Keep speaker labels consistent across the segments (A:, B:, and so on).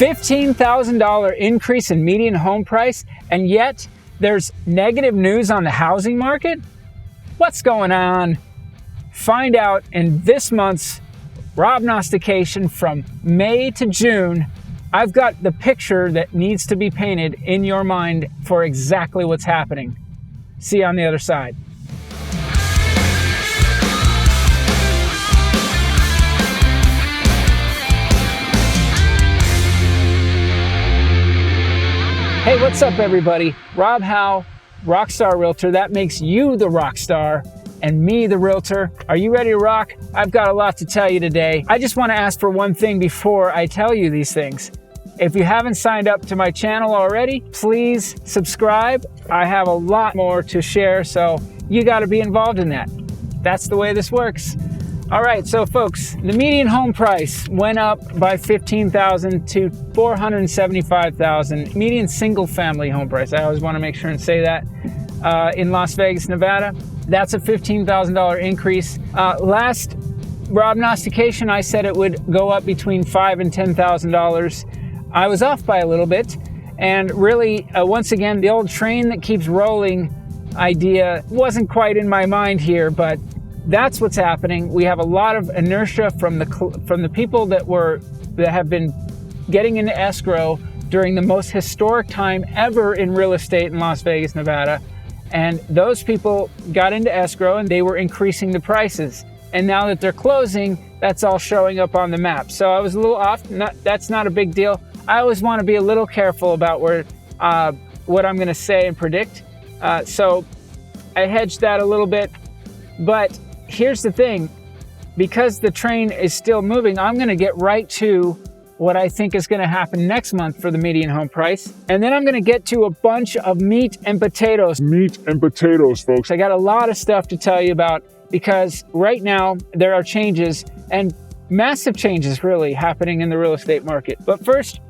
A: $15,000 increase in median home price, and yet there's negative news on the housing market? What's going on? Find out in this month's Robnostication from May to June. I've got the picture that needs to be painted in your mind for exactly what's happening. See you on the other side. Hey, what's up everybody? Rob Hau, ROCKSTAR Realtor. That makes you the rock star and me the realtor. Are you ready to rock? I've got a lot to tell you today. I just want to ask for one thing before I tell you these things. If you haven't signed up to my channel already, please subscribe. I have a lot more to share, so you got to be involved in that. That's the way this works. All right, so folks, the median home price went up by $15,000 to $475,000. Median single family home price, I always want to make sure and say that, in Las Vegas, Nevada. That's a $15,000 increase. Last Robnostication, I said it would go up between $5,000 and $10,000. I was off by a little bit, and really, once again, the old train that keeps rolling idea wasn't quite in my mind here, but that's what's happening. We have a lot of inertia from the people that have been getting into escrow during the most historic time ever in real estate in Las Vegas, Nevada. And those people got into escrow and they were increasing the prices. And now that they're closing, that's all showing up on the map. So I was a little off. That's not a big deal. I always want to be a little careful about what I'm going to say and predict. So I hedged that a little bit. But here's the thing, because the train is still moving, I'm going to get right to what I think is going to happen next month for the median home price. And then I'm going to get to a bunch of meat and potatoes. Meat and potatoes, folks. I got a lot of stuff to tell you about because right now there are changes, and massive changes really happening in the real estate market. But first,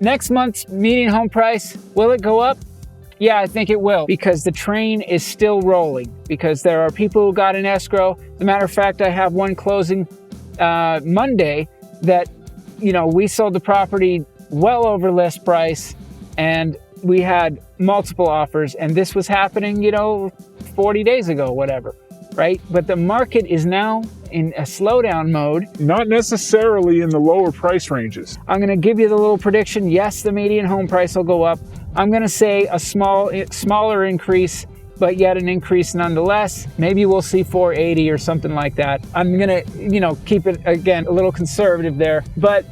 A: next month's median home price, will it go up? Yeah, I think it will, because the train is still rolling, because there are people who got in escrow. As a matter of fact, I have one closing Monday that, we sold the property well over list price, and we had multiple offers, and this was happening, 40 days ago, whatever, right? But the market is now in a slowdown mode.
B: Not necessarily in the lower price ranges.
A: I'm going to give you the little prediction. Yes, the median home price will go up. I'm going to say a smaller increase, but yet an increase nonetheless. Maybe we'll see 480 or something like that. I'm going to, keep it, again, a little conservative there. But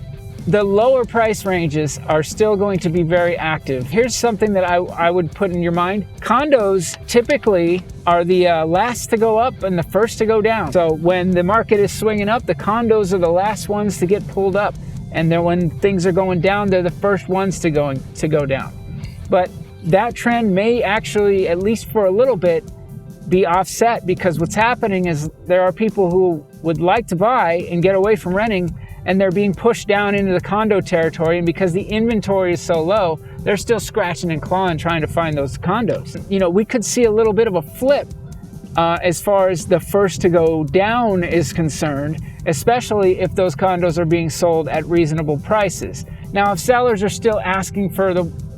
A: the lower price ranges are still going to be very active. Here's something that I would put in your mind. Condos typically are the last to go up and the first to go down. So when the market is swinging up, the condos are the last ones to get pulled up. And then when things are going down, they're the first ones to go down. But that trend may actually, at least for a little bit, be offset, because what's happening is there are people who would like to buy and get away from renting, and they're being pushed down into the condo territory. And because the inventory is so low, they're still scratching and clawing trying to find those condos. We could see a little bit of a flip as far as the first to go down is concerned, especially if those condos are being sold at reasonable prices. Now, if sellers are still asking for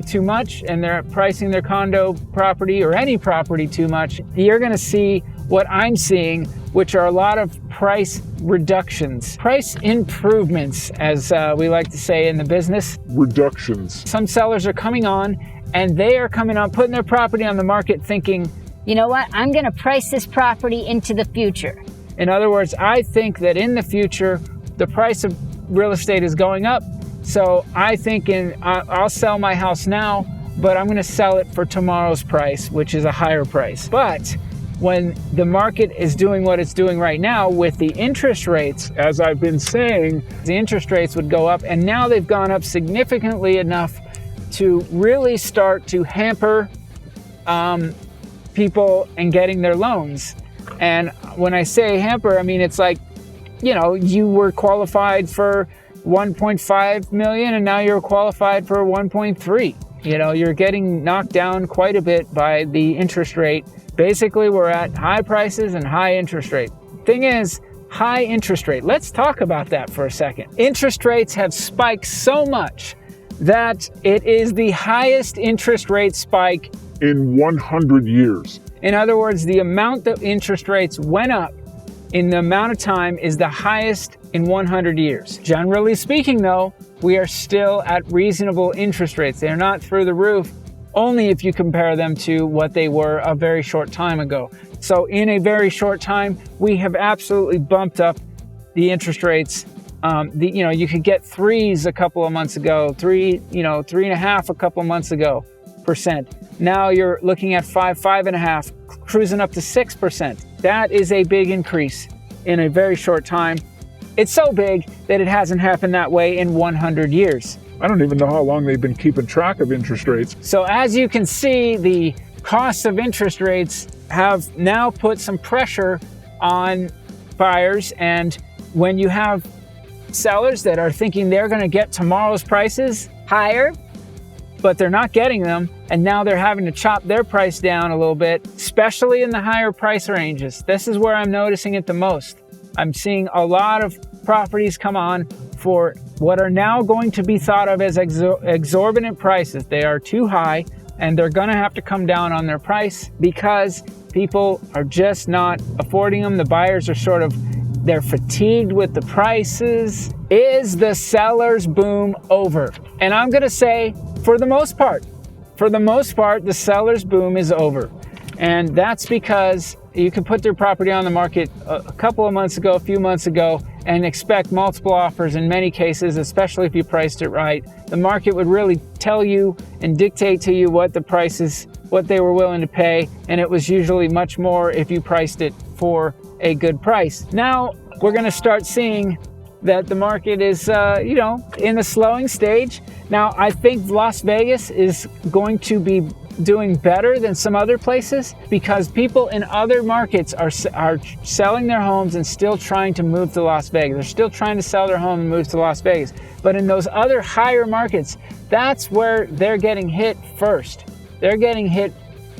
A: too much and they're pricing their condo property or any property too much, you're going to see what I'm seeing, which are a lot of price reductions, price improvements, as we like to say in the business.
B: Reductions.
A: Some sellers are coming on, and they are coming on, putting their property on the market thinking,
C: you know what, I'm going to price this property into the future.
A: In other words, I think that in the future, the price of real estate is going up. So I think I'll sell my house now, but I'm going to sell it for tomorrow's price, which is a higher price. But when the market is doing what it's doing right now with the interest rates,
B: as I've been saying,
A: the interest rates would go up, and now they've gone up significantly enough to really start to hamper people and getting their loans. And when I say hamper, I mean, it's like, you were qualified for 1.5 million and now you're qualified for 1.3. You're getting knocked down quite a bit by the interest rate. Basically, we're at high prices and high interest rate. Thing is, high interest rate. Let's talk about that for a second. Interest rates have spiked so much that it is the highest interest rate spike.
B: In 100 years.
A: In other words, the amount that interest rates went up in the amount of time is the highest in 100 years. Generally speaking, though, we are still at reasonable interest rates. They're not through the roof, only if you compare them to what they were a very short time ago. So in a very short time, we have absolutely bumped up the interest rates. You could get 3s a couple of months ago, 3.5 a couple of months ago %. Now you're looking at 5.5, cruising up to 6%. That is a big increase in a very short time. It's so big that it hasn't happened that way in 100 years.
B: I don't even know how long they've been keeping track of interest rates.
A: So as you can see, the costs of interest rates have now put some pressure on buyers. And when you have sellers that are thinking they're going to get tomorrow's prices higher, but they're not getting them, and now they're having to chop their price down a little bit, especially in the higher price ranges. This is where I'm noticing it the most. I'm seeing a lot of properties come on for what are now going to be thought of as exorbitant prices. They are too high, and they're going to have to come down on their price because people are just not affording them. The buyers are they're fatigued with the prices. Is the seller's boom over? And I'm going to say, for the most part, the seller's boom is over. And that's because you could put their property on the market a couple of months ago, a few months ago, and expect multiple offers in many cases, especially if you priced it right. The market would really tell you and dictate to you what the prices, what they were willing to pay, and it was usually much more if you priced it for a good price. Now we're going to start seeing that the market is, in a slowing stage. Now I think Las Vegas is going to be doing better than some other places because people in other markets are selling their homes and still trying to move to Las Vegas. They're still trying to sell their home and move to Las Vegas. But in those other higher markets, that's where they're getting hit first. They're getting hit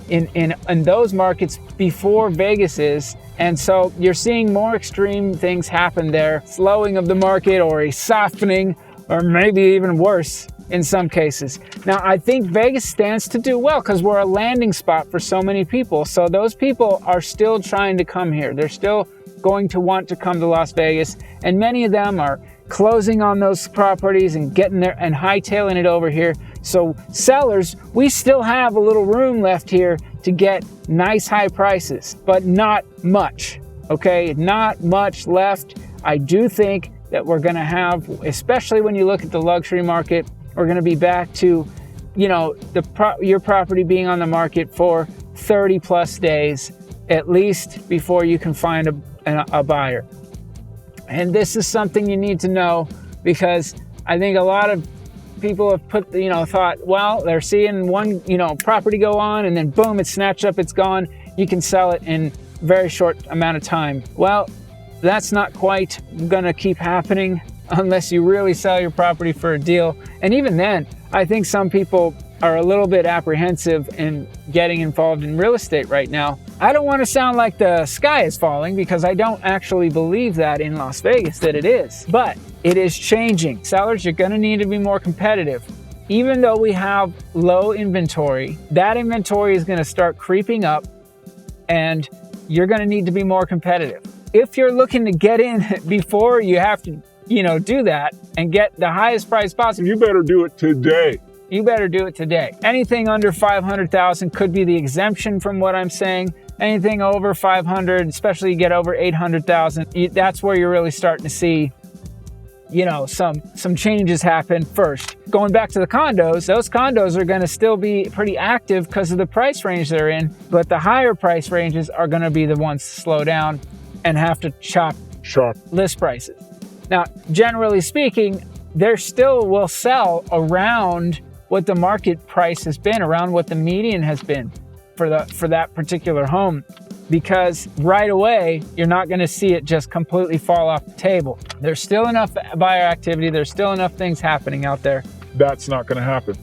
A: in those markets before Vegas is. And so you're seeing more extreme things happen there, slowing of the market or a softening, or maybe even worse in some cases. Now, I think Vegas stands to do well because we're a landing spot for so many people. So those people are still trying to come here. They're still going to want to come to Las Vegas. And many of them are closing on those properties and getting there and hightailing it over here. So sellers, we still have a little room left here to get nice high prices, but not much, okay? Not much left. I do think that we're gonna have, especially when you look at the luxury market, we're gonna be back to, your property being on the market for 30 plus days, at least before you can find a buyer. And this is something you need to know because I think a lot of people have thought, well, they're seeing one, property go on and then boom, it's snatched up, it's gone. You can sell it in a very short amount of time. Well, that's not quite gonna keep happening unless you really sell your property for a deal. And even then, I think some people are a little bit apprehensive in getting involved in real estate right now. I don't want to sound like the sky is falling because I don't actually believe that in Las Vegas that it is, but it is changing. Sellers, you're going to need to be more competitive. Even though we have low inventory, that inventory is going to start creeping up and you're going to need to be more competitive. If you're looking to get in before you have to, do that and get the highest price possible,
B: You better do it today.
A: You better do it today. Anything under 500,000 could be the exemption from what I'm saying. Anything over 500, especially you get over 800,000, that's where you're really starting to see, some changes happen first. Going back to the condos, those condos are going to still be pretty active because of the price range they're in, but the higher price ranges are going to be the ones to slow down and have to chop list prices. Now, generally speaking, there still will sell around what the market price has been, around what the median has been for that particular home, because right away you're not going to see it just completely fall off the table. There's still enough buyer activity, there's still enough things happening out there.
B: That's not going to happen.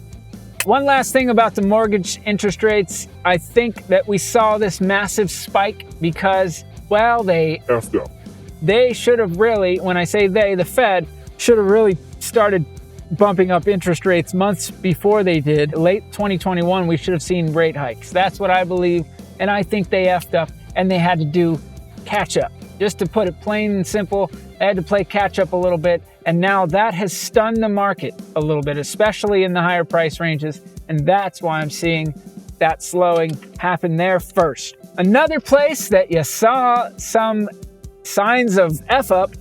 A: One last thing about the mortgage interest rates, I think that we saw this massive spike because, well, they
B: Effed up.
A: should have really, when I say they, the Fed should have really started bumping up interest rates months before they did. Late 2021, we should have seen rate hikes. That's what I believe. And I think they effed up and they had to do catch up. Just to put it plain and simple, they had to play catch up a little bit. And now that has stunned the market a little bit, especially in the higher price ranges. And that's why I'm seeing that slowing happen there first. Another place that you saw some signs of F up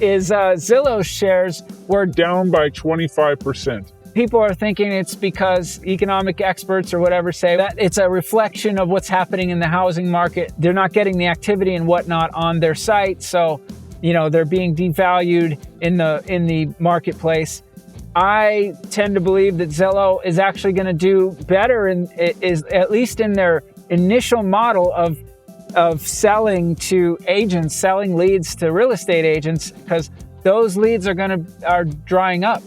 A: is Zillow's shares were
B: Down by 25%.
A: People are thinking it's because economic experts or whatever say that it's a reflection of what's happening in the housing market. They're not getting the activity and whatnot on their site, so they're being devalued in the marketplace. I tend to believe that Zillow is actually going to do better, and is at least in their initial model of selling to agents, selling leads to real estate agents, because those leads are drying up,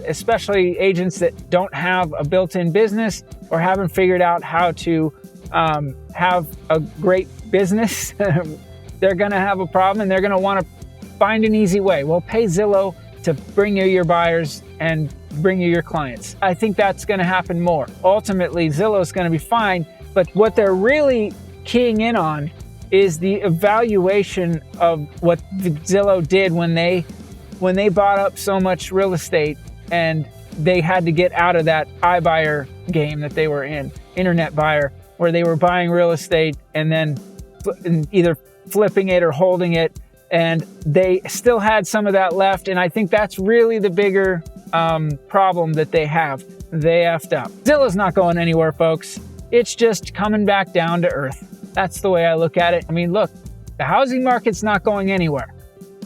A: especially agents that don't have a built-in business or haven't figured out how to have a great business. They're going to have a problem and they're going to want to find an easy way. Well, pay Zillow to bring you your buyers and bring you your clients. I think that's going to happen more. Ultimately, Zillow's going to be fine, but what they're really keying in on is the evaluation of what Zillow did when they bought up so much real estate and they had to get out of that iBuyer game that they were in, internet buyer, where they were buying real estate and then either flipping it or holding it, and they still had some of that left. And I think that's really the bigger problem that they have. They effed up. Zillow's not going anywhere, folks. It's just coming back down to earth. That's the way I look at it. I mean, look, the housing market's not going anywhere,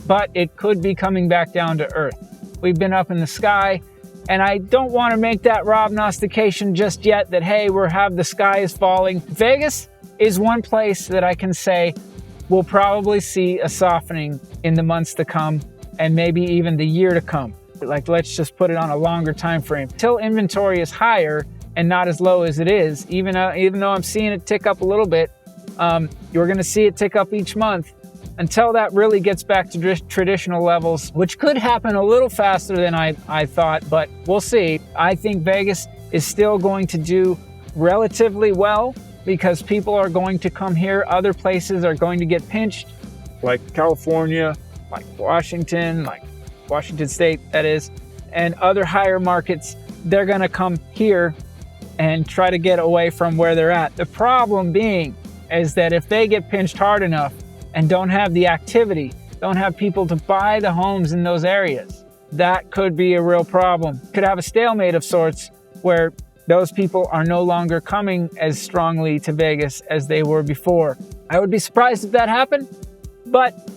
A: but it could be coming back down to earth. We've been up in the sky, and I don't want to make that Robnostication just yet that, hey, the sky is falling. Vegas is one place that I can say we'll probably see a softening in the months to come and maybe even the year to come. Like, let's just put it on a longer time frame. Till inventory is higher and not as low as it is, even though I'm seeing it tick up a little bit, you're going to see it tick up each month until that really gets back to traditional levels, which could happen a little faster than I thought, but we'll see. I think Vegas is still going to do relatively well because people are going to come here. Other places are going to get pinched, like California, like Washington State, that is, and other higher markets. They're going to come here and try to get away from where they're at. The problem being is that if they get pinched hard enough and don't have the activity, don't have people to buy the homes in those areas, that could be a real problem. Could have a stalemate of sorts where those people are no longer coming as strongly to Vegas as they were before. I would be surprised if that happened, but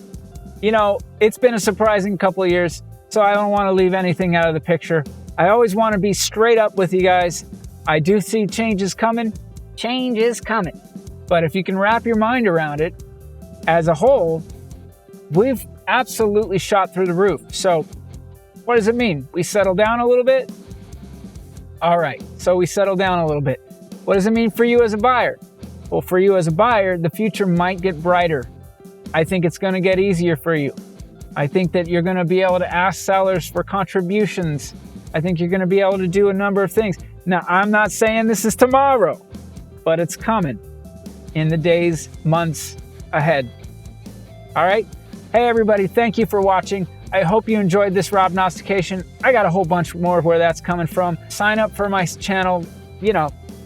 A: it's been a surprising couple of years, so I don't want to leave anything out of the picture. I always want to be straight up with you guys. I do see changes coming. Change is coming. But if you can wrap your mind around it, as a whole, we've absolutely shot through the roof. So what does it mean? We settle down a little bit? All right, so we settle down a little bit. What does it mean for you as a buyer? Well, for you as a buyer, the future might get brighter. I think it's going to get easier for you. I think that you're going to be able to ask sellers for contributions. I think you're going to be able to do a number of things. Now, I'm not saying this is tomorrow, but it's coming in the days, months ahead. All right? Hey, everybody, thank you for watching. I hope you enjoyed this Robnostication. I got a whole bunch more of where that's coming from. Sign up for my channel,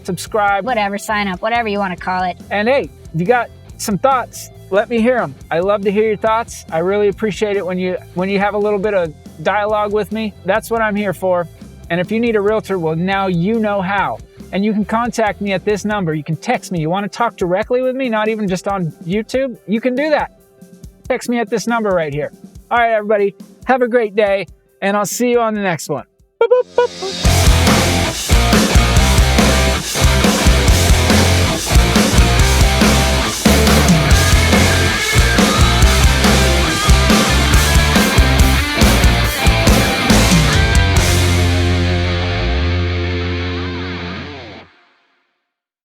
A: subscribe.
C: Whatever, sign up, whatever you want to call it.
A: And hey, if you got some thoughts, let me hear them. I love to hear your thoughts. I really appreciate it when you have a little bit of dialogue with me. That's what I'm here for. And if you need a realtor, well, now you know how. And you can contact me at this number. You can text me. You want to talk directly with me, not even just on YouTube? You can do that. Text me at this number right here. All right, everybody, have a great day, and I'll see you on the next one. Boop, boop, boop, boop.